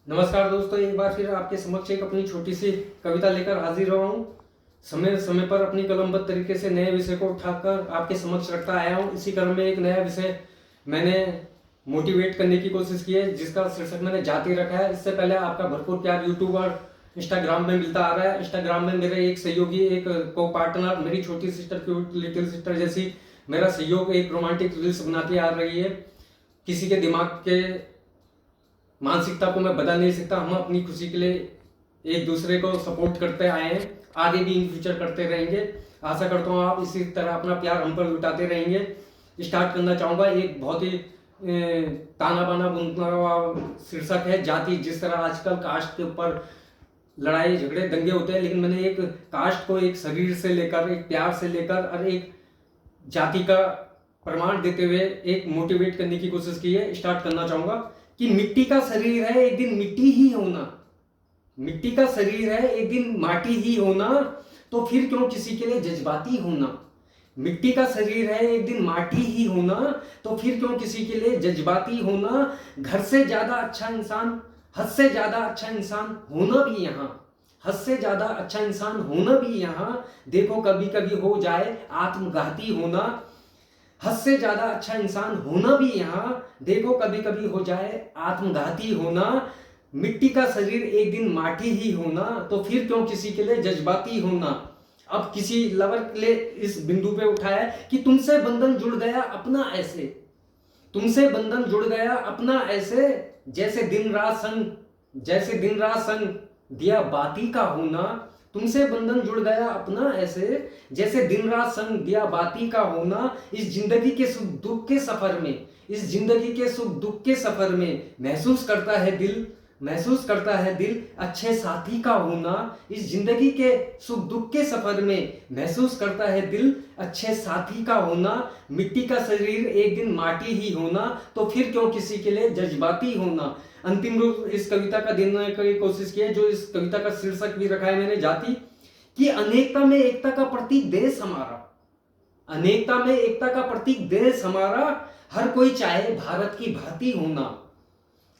नमस्कार दोस्तों, एक बार फिर आपके समक्ष एक अपनी छोटी सी कविता लेकर हाजिर हुआ हूँ। समय समय पर अपनी कलमबद्ध तरीके से नए विषय को उठाकर आपके समक्ष रखता आया हूँ। इसी क्रम में एक नया विषय मैंने मोटिवेट करने की कोशिश की है, जिसका शीर्षक मैंने जाति रखा है। इससे पहले आपका भरपूर प्यार यूट्यूब और इंस्टाग्राम में मिलता आ रहा है। इंस्टाग्राम में मेरे एक सहयोगी, एक को पार्टनर, मेरी छोटी सिस्टर, क्यूट लिटिल सिस्टर जैसी मेरा सहयोग एक रोमांटिक रील्स बनाती आ रही है। किसी के दिमाग के मानसिकता को मैं बदल नहीं सकता। हम अपनी खुशी के लिए एक दूसरे को सपोर्ट करते आए हैं, आगे भी इन फ्यूचर करते रहेंगे। आशा करता हूँ आप इसी तरह अपना प्यार हम पर लुटाते रहेंगे। स्टार्ट करना चाहूँगा। एक बहुत ही ताना बाना बुनता हुआ शीर्षक है जाति। जिस तरह आजकल कास्ट के ऊपर लड़ाई झगड़े दंगे होते हैं, लेकिन मैंने एक कास्ट को एक शरीर से लेकर, एक प्यार से लेकर और एक जाति का प्रमाण देते हुए एक मोटिवेट करने की कोशिश की है। स्टार्ट करना चाहूँगा कि मिट्टी का शरीर है, एक दिन मिट्टी ही होना। मिट्टी का शरीर है, एक दिन माटी ही होना, तो फिर क्यों किसी के लिए जज्बाती होना। मिट्टी का शरीर है, एक दिन माटी ही होना, तो फिर क्यों किसी के लिए जज्बाती होना। घर से ज्यादा अच्छा इंसान, हद से ज्यादा अच्छा इंसान होना भी यहाँ, हद से ज्यादा अच्छा इंसान होना भी यहाँ। देखो कभी कभी हो जाए आत्मघाती होना। हद से ज्यादा अच्छा इंसान होना भी यहाँ, देखो कभी कभी हो जाए आत्मघाती होना। मिट्टी का शरीर एक दिन माटी ही होना, तो फिर क्यों किसी के लिए जज्बाती होना। अब किसी लवर के लिए इस बिंदु पे उठाया कि तुमसे बंधन जुड़ गया अपना ऐसे, तुमसे बंधन जुड़ गया अपना ऐसे, जैसे दिन रात संग, जैसे दिन रात संग दिया बाती का होना। तुमसे बंधन जुड़ गया अपना ऐसे, जैसे दिन रात संग दिया बाती का होना। इस जिंदगी के सुख दुख के सफर में, इस जिंदगी के सुख दुख के सफर में महसूस करता है दिल, महसूस करता है दिल अच्छे साथी का होना। इस जिंदगी के सुख दुख के सफर में महसूस करता है दिल अच्छे साथी का होना। मिट्टी का शरीर एक दिन माटी ही होना, तो फिर क्यों किसी के लिए जज्बाती होना। अंतिम रूप इस कविता का देने की कोशिश की है, जो इस कविता का शीर्षक भी रखा है मैंने जाति। कि अनेकता में एकता का प्रतीक देश हमारा, अनेकता में एकता का प्रतीक देश हमारा, हर कोई चाहे भारत की भांति होना।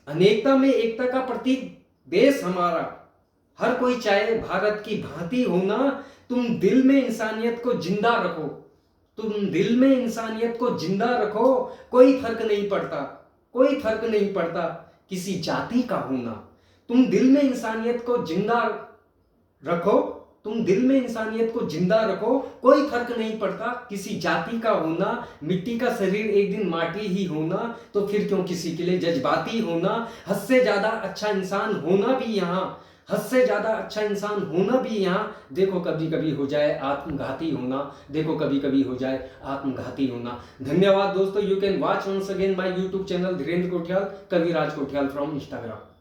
अनेकता में एकता का प्रतीक देश हमारा, हर कोई चाहे भारत की भांति होना। तुम दिल में इंसानियत को जिंदा रखो, तुम दिल में इंसानियत को जिंदा रखो। कोई फर्क नहीं पड़ता, कोई फर्क नहीं पड़ता किसी जाति का होना। तुम दिल में इंसानियत को जिंदा रखो, तुम दिल में इंसानियत को जिंदा रखो। कोई फर्क नहीं पड़ता किसी जाति का होना। मिट्टी का शरीर एक दिन माटी ही होना, तो फिर क्यों किसी के लिए जज्बाती होना। हद से ज्यादा अच्छा इंसान होना भी यहाँ, हद से ज्यादा अच्छा इंसान होना भी यहाँ। देखो कभी कभी हो जाए आत्मघाती होना, देखो कभी कभी हो जाए आत्मघाती होना। धन्यवाद दोस्तों। You can watch once again my YouTube channel Dhirendra Kothiyal, Kaviraj Kothiyal from Instagram.